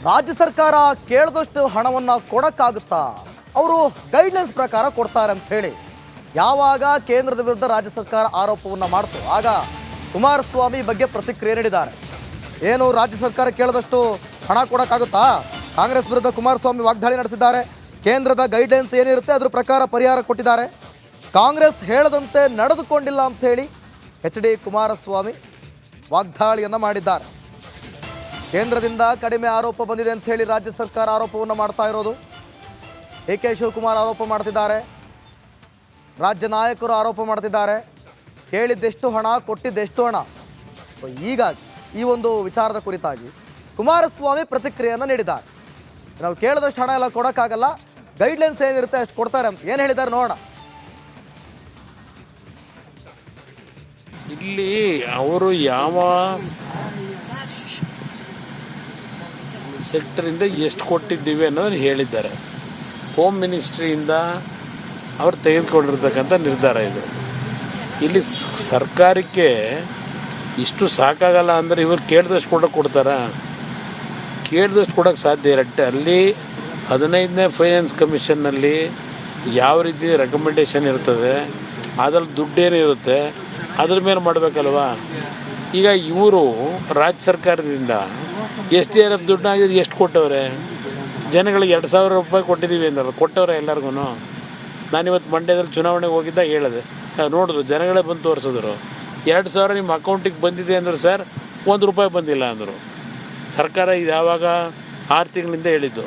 ರಾಜ್ಯ ಸರ್ಕಾರ ಕೇಳಿದಷ್ಟು ಹಣವನ್ನು ಕೊಡಕ್ಕಾಗುತ್ತಾ? ಅವರು ಗೈಡ್ಲೈನ್ಸ್ ಪ್ರಕಾರ ಕೊಡ್ತಾರೆ ಅಂತ ಹೇಳಿ ಯಾವಾಗ ಕೇಂದ್ರದ ವಿರುದ್ಧ ರಾಜ್ಯ ಸರ್ಕಾರ ಆರೋಪವನ್ನು ಮಾಡ್ತು ಆಗ ಕುಮಾರಸ್ವಾಮಿ ಬಗ್ಗೆ ಪ್ರತಿಕ್ರಿಯೆ ನೀಡಿದ್ದಾರೆ. ಏನು ರಾಜ್ಯ ಸರ್ಕಾರ ಕೇಳಿದಷ್ಟು ಹಣ ಕೊಡಕ್ಕಾಗುತ್ತಾ? ಕಾಂಗ್ರೆಸ್ ವಿರುದ್ಧ ಕುಮಾರಸ್ವಾಮಿ ವಾಗ್ದಾಳಿ ನಡೆಸಿದ್ದಾರೆ. ಕೇಂದ್ರದ ಗೈಡ್ಲೈನ್ಸ್ ಏನಿರುತ್ತೆ ಅದ್ರ ಪ್ರಕಾರ ಪರಿಹಾರ ಕೊಟ್ಟಿದ್ದಾರೆ. ಕಾಂಗ್ರೆಸ್ ಹೇಳದಂತೆ ನಡೆದುಕೊಂಡಿಲ್ಲ ಅಂತ ಹೇಳಿ ಎಚ್.ಡಿ. ಕುಮಾರಸ್ವಾಮಿ ವಾಗ್ದಾಳಿಯನ್ನು ಮಾಡಿದ್ದಾರೆ. ಕೇಂದ್ರದಿಂದ ಕಡಿಮೆ ಆರೋಪ ಬಂದಿದೆ ಅಂತ ಹೇಳಿ ರಾಜ್ಯ ಸರ್ಕಾರ ಆರೋಪವನ್ನು ಮಾಡ್ತಾ ಇರೋದು. ಕೆ ಶಿವಕುಮಾರ್ ಆರೋಪ ಮಾಡ್ತಿದ್ದಾರೆ, ರಾಜ್ಯ ನಾಯಕರು ಆರೋಪ ಮಾಡ್ತಿದ್ದಾರೆ. ಕೇಳಿದ್ದೆಷ್ಟು ಹಣ, ಕೊಟ್ಟಿದ್ದೆಷ್ಟು ಹಣ. ಈಗ ಈ ಒಂದು ವಿಚಾರದ ಕುರಿತಾಗಿ ಕುಮಾರಸ್ವಾಮಿ ಪ್ರತಿಕ್ರಿಯೆಯನ್ನು ನೀಡಿದ್ದಾರೆ. ನಾವು ಕೇಳಿದಷ್ಟು ಹಣ ಎಲ್ಲ ಕೊಡೋಕ್ಕಾಗಲ್ಲ, ಗೈಡ್ಲೈನ್ಸ್ ಏನಿರುತ್ತೆ ಅಷ್ಟು ಕೊಡ್ತಾರೆ ಅಂತ ಏನು ಹೇಳಿದ್ದಾರೆ ನೋಡೋಣ. ಇಲ್ಲಿ ಅವರು ಯಾವ ಸೆಕ್ಟರಿಂದ ಎಷ್ಟು ಕೊಟ್ಟಿದ್ದೀವಿ ಅನ್ನೋದನ್ನು ಹೇಳಿದ್ದಾರೆ. ಹೋಮ್ ಮಿನಿಸ್ಟ್ರಿಯಿಂದ ಅವ್ರು ತೆಗೆದುಕೊಂಡಿರ್ತಕ್ಕಂಥ ನಿರ್ಧಾರ ಇದು. ಇಲ್ಲಿ ಸರ್ಕಾರಕ್ಕೆ ಇಷ್ಟು ಸಾಕಾಗಲ್ಲ ಅಂದರೆ ಇವರು ಕೇಳಿದಷ್ಟು ಕೊಡ್ತಾರಾ? ಕೇಳಿದಷ್ಟು ಕೊಡೋಕ್ಕೆ ಸಾಧ್ಯ ಇರತ್ತೆ. ಅಲ್ಲಿ 15ನೇ ಫೈನಾನ್ಸ್ ಕಮಿಷನ್ನಲ್ಲಿ ಯಾವ ರೀತಿ ರೆಕಮೆಂಡೇಷನ್ ಇರ್ತದೆ, ಅದ್ರಲ್ಲಿ ದುಡ್ಡೇನಿರುತ್ತೆ ಅದ್ರ ಮೇಲೆ ಮಾಡಬೇಕಲ್ವಾ. ಈಗ ಇವರು ರಾಜ್ಯ ಸರ್ಕಾರದಿಂದ SDRF ದುಡ್ಡು ಆಗಿದ್ರೆ ಎಷ್ಟು ಕೊಟ್ಟವ್ರೆ? ಜನಗಳಿಗೆ 2,000 ರೂಪಾಯಿ ಕೊಟ್ಟಿದ್ದೀವಿ ಅಂದಲ್ಲ, ಕೊಟ್ಟವ್ರೆ ಎಲ್ಲರಿಗೂ. ನಾನಿವತ್ತು ಮಂಡ್ಯದಲ್ಲಿ ಚುನಾವಣೆಗೆ ಹೋಗಿದ್ದಾಗ ಹೇಳಿದೆ, ನೋಡಿದ್ರು ಜನಗಳೇ ಬಂದು ತೋರಿಸಿದ್ರು. 2,000 ನಿಮ್ಮ ಅಕೌಂಟಿಗೆ ಬಂದಿದೆ ಅಂದರು ಸರ್, 1 ರೂಪಾಯಿ ಬಂದಿಲ್ಲ ಅಂದರು. ಸರ್ಕಾರ ಇದು ಯಾವಾಗ 6 ತಿಂಗಳಿಂದ ಹೇಳಿದ್ದು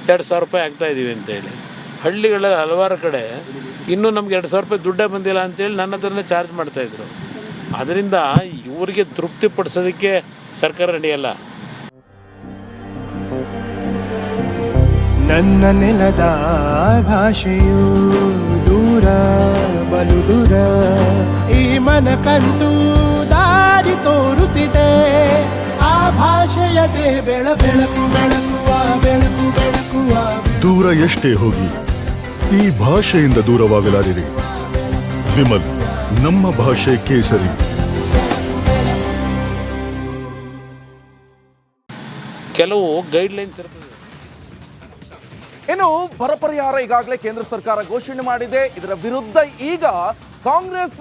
2,000 ರೂಪಾಯಿ ಆಗ್ತಾಯಿದ್ದೀವಿ ಅಂತೇಳಿ. ಹಳ್ಳಿಗಳಲ್ಲಿ ಹಲವಾರು ಕಡೆ ಇನ್ನೂ ನಮ್ಗೆ 2,000 ರೂಪಾಯಿ ದುಡ್ಡೇ ಬಂದಿಲ್ಲ ಅಂತೇಳಿ ನನ್ನ ಹತ್ರನೇ ಚಾರ್ಜ್ ಮಾಡ್ತಾಯಿದ್ರು. ಅದರಿಂದ ಇವರಿಗೆ ತೃಪ್ತಿಪಡಿಸೋದಕ್ಕೆ ಸರ್ಕಾರ ನಡೆಯಲ್ಲ. ನನ್ನ ನೆಲದ ಭಾಷೆಯು ದೂರ ಬಲು ದೂರ, ಈ ಮನಕಂತೂ ದಾರಿ ತೋರುತ್ತಿದೆ. ಆ ಭಾಷೆಯದೇ ಬೆಳಕು ಬೆಳಕುವ ಬೆಳಕು ಬೆಳಕುವ. ದೂರ ಎಷ್ಟೇ ಹೋಗಿ ಈ ಭಾಷೆಯಿಂದ ದೂರವಾಗಲಾರಿರಿ. ವಿಮಲ್, ನಮ್ಮ ಭಾಷೆ ಕೇಸರಿ. ಕೆಲವು ಗೈಡ್ಲೈನ್ಸ್ ಇರ್ತದೆ. ಇನ್ನು ಬರ ಪರಿಹಾರ ಈಗಾಗಲೇ ಕೇಂದ್ರ ಸರ್ಕಾರ ಘೋಷಣೆ ಮಾಡಿದೆ. ಇದರ ವಿರುದ್ಧ ಈಗ ಕಾಂಗ್ರೆಸ್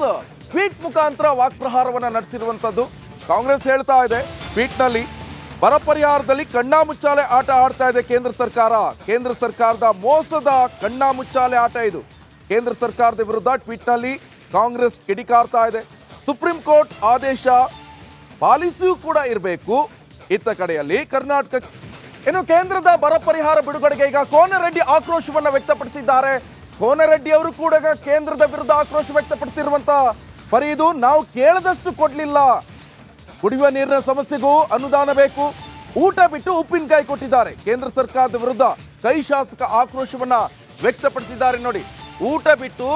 ಟ್ವೀಟ್ ಮುಖಾಂತರ ವಾಕ್ಪ್ರಹಾರವನ್ನ ನಡೆಸಿರುವಂತದ್ದು. ಕಾಂಗ್ರೆಸ್ ಹೇಳ್ತಾ ಇದೆ ಟ್ವೀಟ್ನಲ್ಲಿ, ಬರ ಪರಿಹಾರದಲ್ಲಿ ಕಣ್ಣಾಮುಚ್ಚಾಲೆ ಆಟ ಆಡ್ತಾ ಇದೆ ಕೇಂದ್ರ ಸರ್ಕಾರ. ಕೇಂದ್ರ ಸರ್ಕಾರದ ಮೋಸದ ಕಣ್ಣಾಮುಚ್ಚಾಲೆ ಆಟ ಇದು. ಕೇಂದ್ರ ಸರ್ಕಾರದ ವಿರುದ್ಧ ಟ್ವೀಟ್ನಲ್ಲಿ ಕಾಂಗ್ರೆಸ್ ಕಿಡಿಕಾರ್ತಾ ಇದೆ. ಸುಪ್ರೀಂ ಕೋರ್ಟ್ ಆದೇಶ ಪಾಲಿಸಿಯೂ ಕೂಡ ಇರಬೇಕು. ಇತ್ತ ಕಡೆಯಲ್ಲಿ ಕರ್ನಾಟಕ. ಇನ್ನು ಕೇಂದ್ರದ ಬರ ಪರಿಹಾರ ಬಿಡುಗಡೆಗೆ ಈಗ ಕೋನರೆಡ್ಡಿ ಆಕ್ರೋಶವನ್ನ ವ್ಯಕ್ತಪಡಿಸಿದ್ದಾರೆ. ಕೋನರೆಡ್ಡಿ ಅವರು ಕೂಡ ಕೇಂದ್ರದ ವಿರುದ್ಧ ಆಕ್ರೋಶ ವ್ಯಕ್ತಪಡಿಸಿರುವಂತ ಪರಿ ಇದು. ನಾವು ಕೇಳದಷ್ಟು ಕೊಡ್ಲಿಲ್ಲ, ಕುಡಿಯುವ ನೀರಿನ ಸಮಸ್ಯೆಗೂ ಅನುದಾನ ಬೇಕು, ಊಟ ಬಿಟ್ಟು ಉಪ್ಪಿನಕಾಯಿ ಕೊಟ್ಟಿದ್ದಾರೆ. ಕೇಂದ್ರ ಸರ್ಕಾರದ ವಿರುದ್ಧ ಕೈ ಶಾಸಕ ಆಕ್ರೋಶವನ್ನ ವ್ಯಕ್ತಪಡಿಸಿದ್ದಾರೆ. ನೋಡಿ, ಊಟ ಬಿಟ್ಟು